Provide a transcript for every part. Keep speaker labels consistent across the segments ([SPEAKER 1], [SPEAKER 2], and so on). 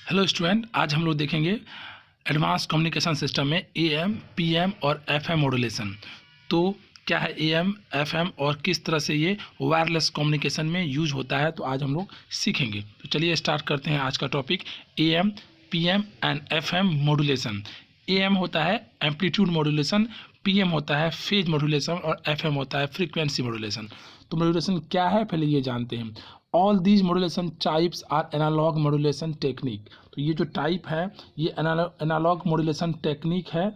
[SPEAKER 1] Hello student, आज हम लोग देखेंगे एडवांस कम्युनिकेशन सिस्टम में एएम, पीएम और एफएम मॉड्यूलेशन। तो क्या है एएम, एफएम और किस तरह से ये वायरलेस कम्युनिकेशन में यूज होता है, तो आज हम लोग सीखेंगे। तो चलिए स्टार्ट करते हैं आज का topic, am, PM and FM modulation. Am होता है एम्पलीट्यूड मॉड्यूलेशन, पीएम होता है फेज मॉड्यूलेशन और एफएम होता है फ्रीक्वेंसी मॉड्यूलेशन। तो मॉड्यूलेशन क्या है पहले ये जानते हैं। All these modulation types are analogue modulation technique. तो ये जो टाइप है ये एनालॉग मॉड्यूलेशन टेक्निक है।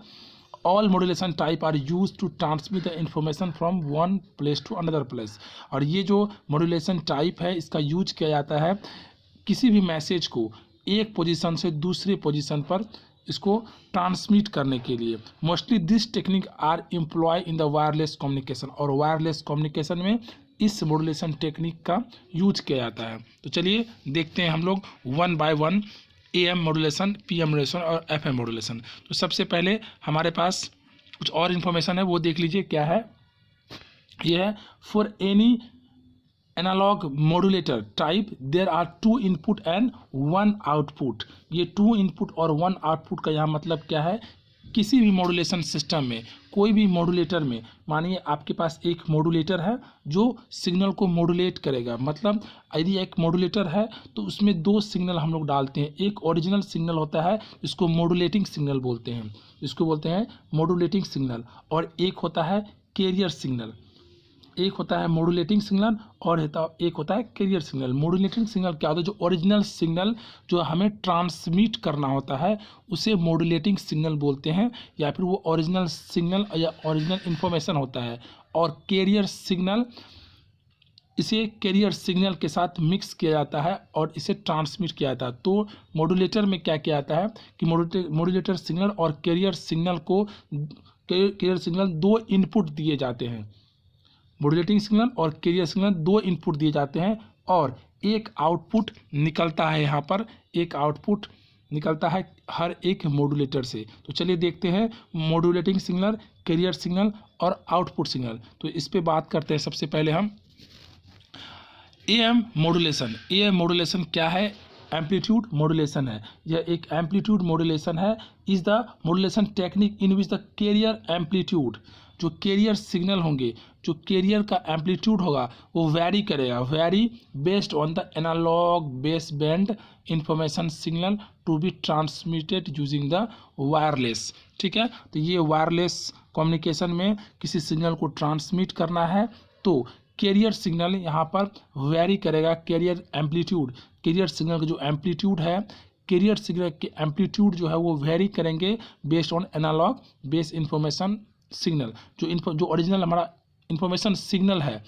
[SPEAKER 1] All modulation type are use to transmit the information from one place to another place. और ये जो मॉड्यूलेशन टाइप है इसका यूज किया जाता है किसी भी मैसेज को एक पोजीशन से दूसरे पोजीशन पर इसको ट्रांसमिट करने के लिए। Mostly this technique are employ in the wireless communication. और वायरलेस कम्युनिकेशन में इस मॉड्यूलेशन टेक्निक का यूज किया जाता है। तो चलिए देखते हैं हम लोग one by one am modulation, PM modulation और एफएम मॉड्यूलेशन। तो सबसे पहले हमारे पास कुछ और इन्फॉर्मेशन है, वो देख लीजिए क्या है। ये है for any analogue modulator type there are 2 input and 1 output. ये 2 इनपुट और 1 आउटपुट का यहाँ मतलब क्या है, किसी भी मॉड्यूलेशन सिस्टम में, कोई भी मॉड्यूलेटर में, मानिए आपके पास एक मॉड्यूलेटर है जो सिग्नल को मॉड्यूलेट करेगा। मतलब यदि एक मॉड्यूलेटर है तो उसमें 2 सिग्नल हम लोग डालते हैं। एक ओरिजिनल सिग्नल होता है जिसको मॉड्यूलेटिंग सिग्नल बोलते हैं, इसको बोलते हैं मॉड्यूलेटिंग सिग्नल, और एक होता है कैरियर सिग्नल। एक होता है मॉड्यूलेटिंग सिग्नल और एक होता है कैरियर सिग्नल। मॉड्यूलेटिंग सिग्नल क्या होता है, जो ओरिजिनल सिग्नल जो हमें ट्रांसमिट करना होता है उसे मॉड्यूलेटिंग सिग्नल बोलते हैं, या फिर वो ओरिजिनल सिग्नल या ओरिजिनल इन्फॉर्मेशन होता है। और कैरियर सिग्नल, इसे कैरियर सिग्नल के साथ मिक्स किया जाता है और इसे ट्रांसमिट किया जाता है। तो मॉड्यूलेटर में क्या किया जाता है कि मॉड्यूलेटर सिग्नल और कैरियर सिग्नल को, कैरियर सिग्नल 2 इनपुट दिए जाते हैं। मॉड्यूलेटिंग सिग्नल और कैरियर सिग्नल 2 इनपुट दिए जाते हैं और एक आउटपुट निकलता है। यहाँ पर एक आउटपुट निकलता है हर एक मॉड्यूलेटर से। तो चलिए देखते हैं मॉड्यूलेटिंग सिग्नल, कैरियर सिग्नल और आउटपुट सिग्नल। तो इस पे बात करते हैं। सबसे पहले हम एएम मॉड्यूलेशन। एएम मॉड्यूलेशन क्या है? एम्पलीट्यूड मॉड्यूलेशन है। यह एक एम्पलीट्यूड मॉड्यूलेशन है। Is the modulation technique in which the carrier amplitude, जो कैरियर सिग्नल होंगे, जो कैरियर का एम्पलीट्यूड होगा वो वैरी करेगा, vary based on the analogue base band information signal to be transmitted using the wireless. ठीक है, तो ये वायरलेस कम्युनिकेशन में किसी सिग्नल को ट्रांसमिट करना है तो कैरियर सिग्नल यहाँ पर वैरी करेगा। कैरियर एम्पलीट्यूड, कैरियर सिग्नल का जो एम्पलीट्यूड है, कैरियर सिग्नल के एम्पलीट्यूड जो है वो वैरी करेंगे based on analogue base information signal. जो ओरिजिनल हमारा इंफॉर्मेशन सिग्नल है,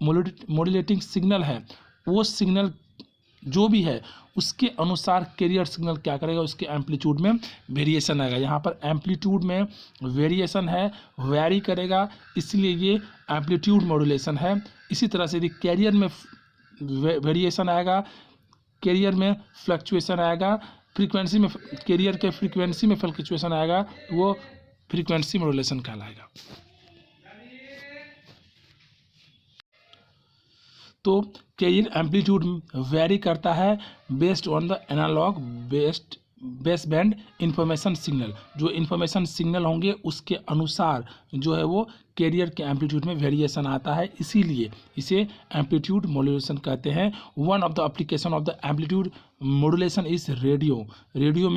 [SPEAKER 1] मॉड्यूलेटिंग सिग्नल है, वो सिग्नल जो भी है उसके अनुसार कैरियर सिग्नल क्या करेगा, उसके एम्पलीट्यूड में वेरिएशन आएगा। यहाँ पर एम्पलीट्यूड में वेरिएशन है, वैरी करेगा, इसलिए ये एम्पलीट्यूड मॉड्यूलेशन है। इसी तरह से यदि कैरियर में वेरिएशन आएगा, कैरियर में फ्लक्चुएशन आएगा, फ्रीक्वेंसी में, कैरियर के फ्रीक्वेंसी में फ्लक्चुएशन आएगा तो वो फ्रीक्वेंसी मॉड्यूलेशन कहलाएगा। तो कैरियर एम्पलीट्यूड वेरी करता है based on the analogue base band information signal. जो इंफॉर्मेशन सिग्नल होंगे उसके अनुसार जो है वो कैरियर के एम्पलीट्यूड में वेरिएशन आता है, इसीलिए इसे एम्पलीट्यूड मॉड्यूलेशन कहते हैं। One of the application of the amplitude modulation is radio. Radio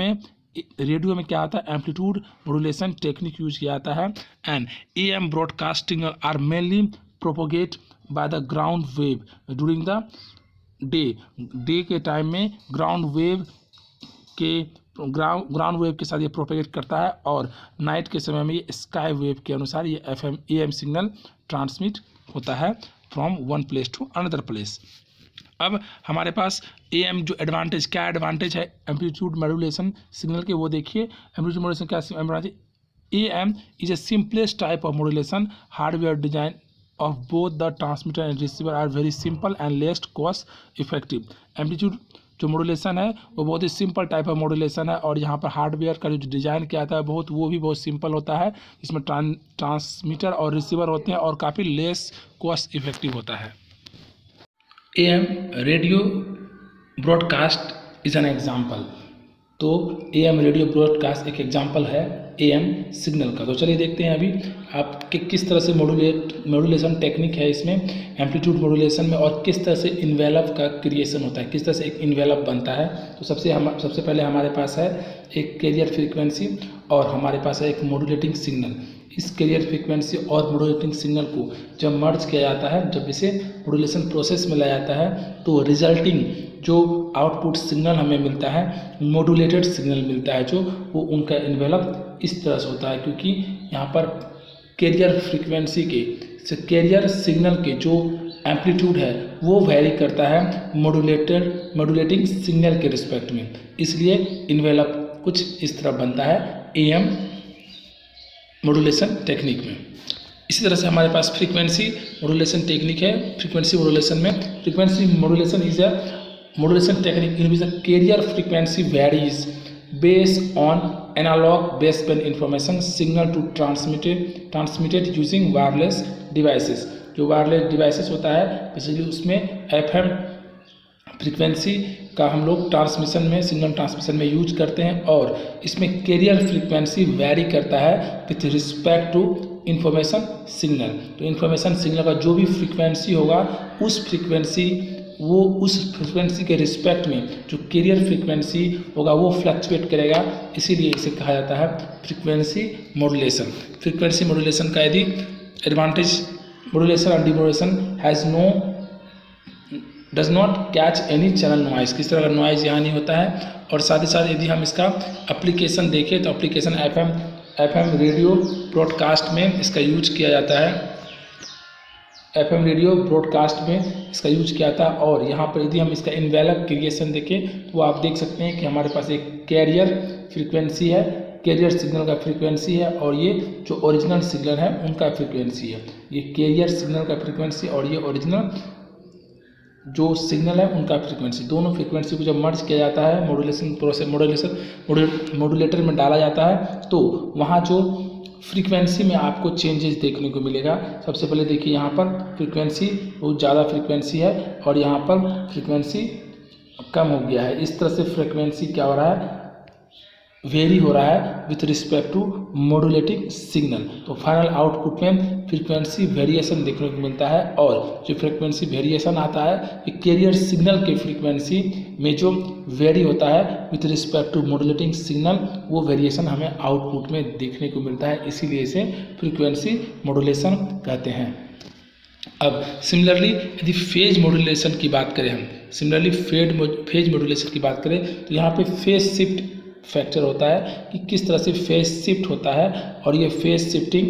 [SPEAKER 1] में क्या आता है, एम्पलीट्यूड मॉड्यूलेशन टेक्निक यूज किया जाता है। And AM broadcasting are mainly propagate by the ground wave during the day के टाइम में ग्राउंड वेव के साथ ये प्रोपेगेट करता है, और नाइट के समय में ये स्काई वेव के अनुसार ये एएम सिग्नल ट्रांसमिट होता है from one place to another place. अब हमारे पास एएम जो एडवांटेज, क्या एडवांटेज है एम्पलीट्यूड मॉड्यूलेशन सिग्नल के, वो देखिए। एम्पलीट्यूड मॉड्यूलेशन क्या advantage, AM is a simplest type of modulation. Hardware design of both the transmitter and receiver are very simple and least cost effective। Amplitude जो modulation है वो बहुत ही simple type of modulation है, और यहाँ पर hardware का जो डिज़ाइन किया जाता है वो भी बहुत सिंपल होता है। इसमें ट्रांसमीटर और रिसीवर होते हैं और काफ़ी लेस कॉस्ट इफेक्टिव होता है। AM radio broadcast is an example. तो AM रेडियो ब्रॉडकास्ट एक एग्जांपल है AM सिग्नल का। तो चलिए देखते हैं अभी आपके किस तरह से मॉड्यूलेशन टेक्निक है इसमें, एम्पलीट्यूड मॉड्यूलेशन में, और किस तरह से इन्वेलप का क्रिएशन होता है, किस तरह से एक इन्वेलप बनता है। तो सबसे पहले हमारे पास है एक कैरियर फ्रीक्वेंसी और हमारे पास है एक मॉड्यूलेटिंग सिग्नल। इस कैरियर फ्रीक्वेंसी और मॉड्यूलेटिंग सिग्नल को जब मर्ज किया जाता है, जब इसे मॉड्यूलेशन प्रोसेस में लाया जाता है, तो रिजल्टिंग जो आउटपुट सिग्नल हमें मिलता है मॉड्यूलेटेड सिग्नल मिलता है, जो वो उनका इन्वेलप इस तरह से होता है, क्योंकि यहाँ पर कैरियर फ्रीक्वेंसी के कैरियर सिग्नल के जो एम्पलीट्यूड है वो वैरी करता है मॉड्यूलेटिंग सिग्नल के रिस्पेक्ट में, इसलिए इन्वेलप कुछ इस तरह बनता है AM मॉड्यूलेशन टेक्निक में। इसी तरह से हमारे पास फ्रीक्वेंसी मॉड्यूलेशन टेक्निक है। फ्रीक्वेंसी मॉड्यूलेशन में frequency modulation is a modulation technique in which the carrier frequency varies based on analog baseband information signal to transmitted using wireless devices। जो wireless devices होता है बेसिकली उसमें FM frequency का हम लोग transmission में, signal transmission में use करते हैं, और इसमें कैरियर फ्रीक्वेंसी वैरी करता है with respect to information signal. तो इंफॉर्मेशन सिग्नल का जो भी फ्रीक्वेंसी होगा उस फ्रीक्वेंसी के रिस्पेक्ट में जो कैरियर फ्रीक्वेंसी होगा वो फ्लक्चुएट करेगा, इसीलिए इसे कहा जाता है फ्रीक्वेंसी मॉड्यूलेशन। फ्रीक्वेंसी मॉड्यूलेशन का यदि एडवांटेज मॉड्यूलेशन और demodulation does not catch any channel noise, किस तरह का नॉइज यहाँ नहीं होता है। और साथ ही साथ यदि हम इसका एप्लीकेशन देखें तो एप्लीकेशन FM रेडियो ब्रॉडकास्ट में इसका यूज किया जाता है, FM रेडियो ब्रॉडकास्ट में इसका यूज किया था। और यहाँ पर यदि हम इसका इन्वेलप क्रिएशन देखें तो आप देख सकते हैं कि हमारे पास एक कैरियर फ्रीक्वेंसी है, कैरियर सिग्नल का फ्रीक्वेंसी है, और ये जो ओरिजिनल सिग्नल है उनका फ्रीक्वेंसी है। ये कैरियर सिग्नल का फ्रीक्वेंसी और ये ओरिजिनल जो सिग्नल है उनका फ्रीक्वेंसी, दोनों फ्रीक्वेंसी को जब मर्ज किया जाता है मॉड्यूलेशन प्रोसेस मॉड्यूलेटर में डाला जाता है, तो वहाँ जो फ्रीक्वेंसी में आपको चेंजेस देखने को मिलेगा। सबसे पहले देखिए यहाँ पर फ्रीक्वेंसी बहुत ज़्यादा फ्रीक्वेंसी है और यहाँ पर फ्रीक्वेंसी कम हो गया है। इस तरह से फ्रीक्वेंसी क्या हो रहा है, वेरी हो रहा है with respect to modulating signal. तो फाइनल आउटपुट में फ्रीक्वेंसी वेरिएशन देखने को मिलता है, और जो फ्रीक्वेंसी वेरिएशन आता है ये कैरियर सिग्नल के फ्रीक्वेंसी में जो वेरी होता है with respect to modulating signal, वो वेरिएशन हमें आउटपुट में देखने को मिलता है, इसीलिए इसे फ्रीक्वेंसी मॉड्यूलेशन कहते हैं। अब सिमिलरली यदि फेज मॉड्यूलेशन की बात करें हम, सिमिलरली फेज मॉड्यूलेशन की बात करें तो यहाँ पे फेज शिफ्ट फैक्टर होता है कि किस तरह से फेज शिफ्ट होता है, और ये फेज शिफ्टिंग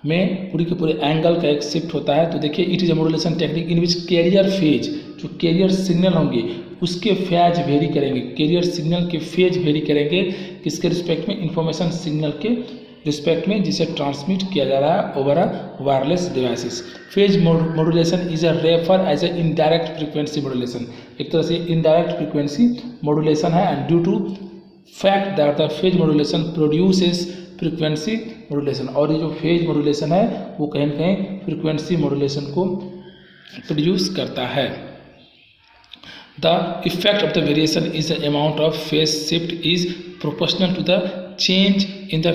[SPEAKER 1] में पूरी के पूरे एंगल का एक शिफ्ट होता है। तो देखिए it is a modulation technique in which carrier phase, जो कैरियर सिग्नल होंगे उसके फेज वेरी करेंगे, कैरियर सिग्नल के फेज वेरी करेंगे किसके रिस्पेक्ट में, इंफॉर्मेशन सिग्नल के रिस्पेक्ट में जिसे ट्रांसमिट किया जा रहा है over a wireless devices. Phase modulation is a refer as a indirect frequency modulation, एक तरह से इनडायरेक्ट फ्रीक्वेंसी मॉड्यूलेशन है, and due to fact that the phase modulation produces frequency modulation. और ये जो फेज मॉड्यूलेशन है वो कहीं ना कहीं फ्रीक्वेंसी मॉड्यूलेशन को प्रोड्यूस करता है। The effect of the variation is the amount of phase shift is proportional to the change in the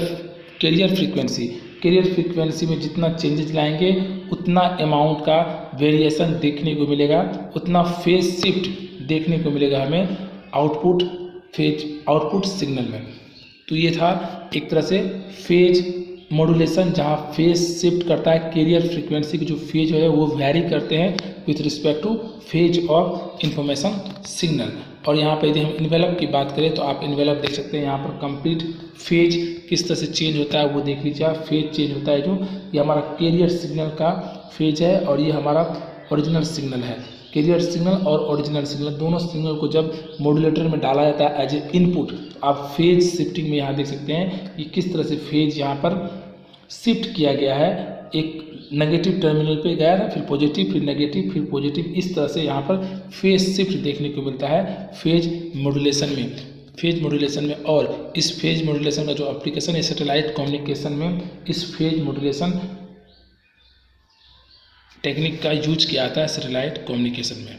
[SPEAKER 1] carrier frequency। Carrier frequency में जितना चेंजेस लाएंगे उतना अमाउंट का वेरिएशन देखने को मिलेगा, उतना फेज शिफ्ट देखने को मिलेगा हमें आउटपुट सिग्नल में। तो ये था एक तरह से फेज मॉड्यूलेशन, जहाँ फेज शिफ्ट करता है, कैरियर फ्रीक्वेंसी के जो फेज है वो वैरी करते हैं with respect two phase of information signal. और यहाँ पे यदि हम इन्वेलप की बात करें तो आप इन्वेलप देख सकते हैं, यहाँ पर कंप्लीट फेज किस तरह से चेंज होता है वो देख लीजिए आप। फेज चेंज होता है, जो ये हमारा कैरियर सिग्नल का फेज है और ये हमारा ओरिजिनल सिग्नल है। कैरियर सिग्नल और ओरिजिनल सिग्नल दोनों सिग्नल को जब मॉड्यूलेटर में डाला जाता है एज ए इनपुट, आप फेज शिफ्टिंग में यहाँ देख सकते हैं कि किस तरह से फेज यहाँ पर शिफ्ट किया गया है। एक नेगेटिव टर्मिनल पे गया ना, फिर पॉजिटिव, फिर नेगेटिव, फिर पॉजिटिव, इस तरह से यहाँ पर फेज शिफ्ट देखने को मिलता है फेज मॉड्यूलेशन में। और इस फेज मॉड्यूलेशन का जो एप्लीकेशन है सैटेलाइट कम्युनिकेशन में, इस फेज मॉड्यूलेशन टेक्निक का यूज किया जाता है सैटेलाइट कम्युनिकेशन में।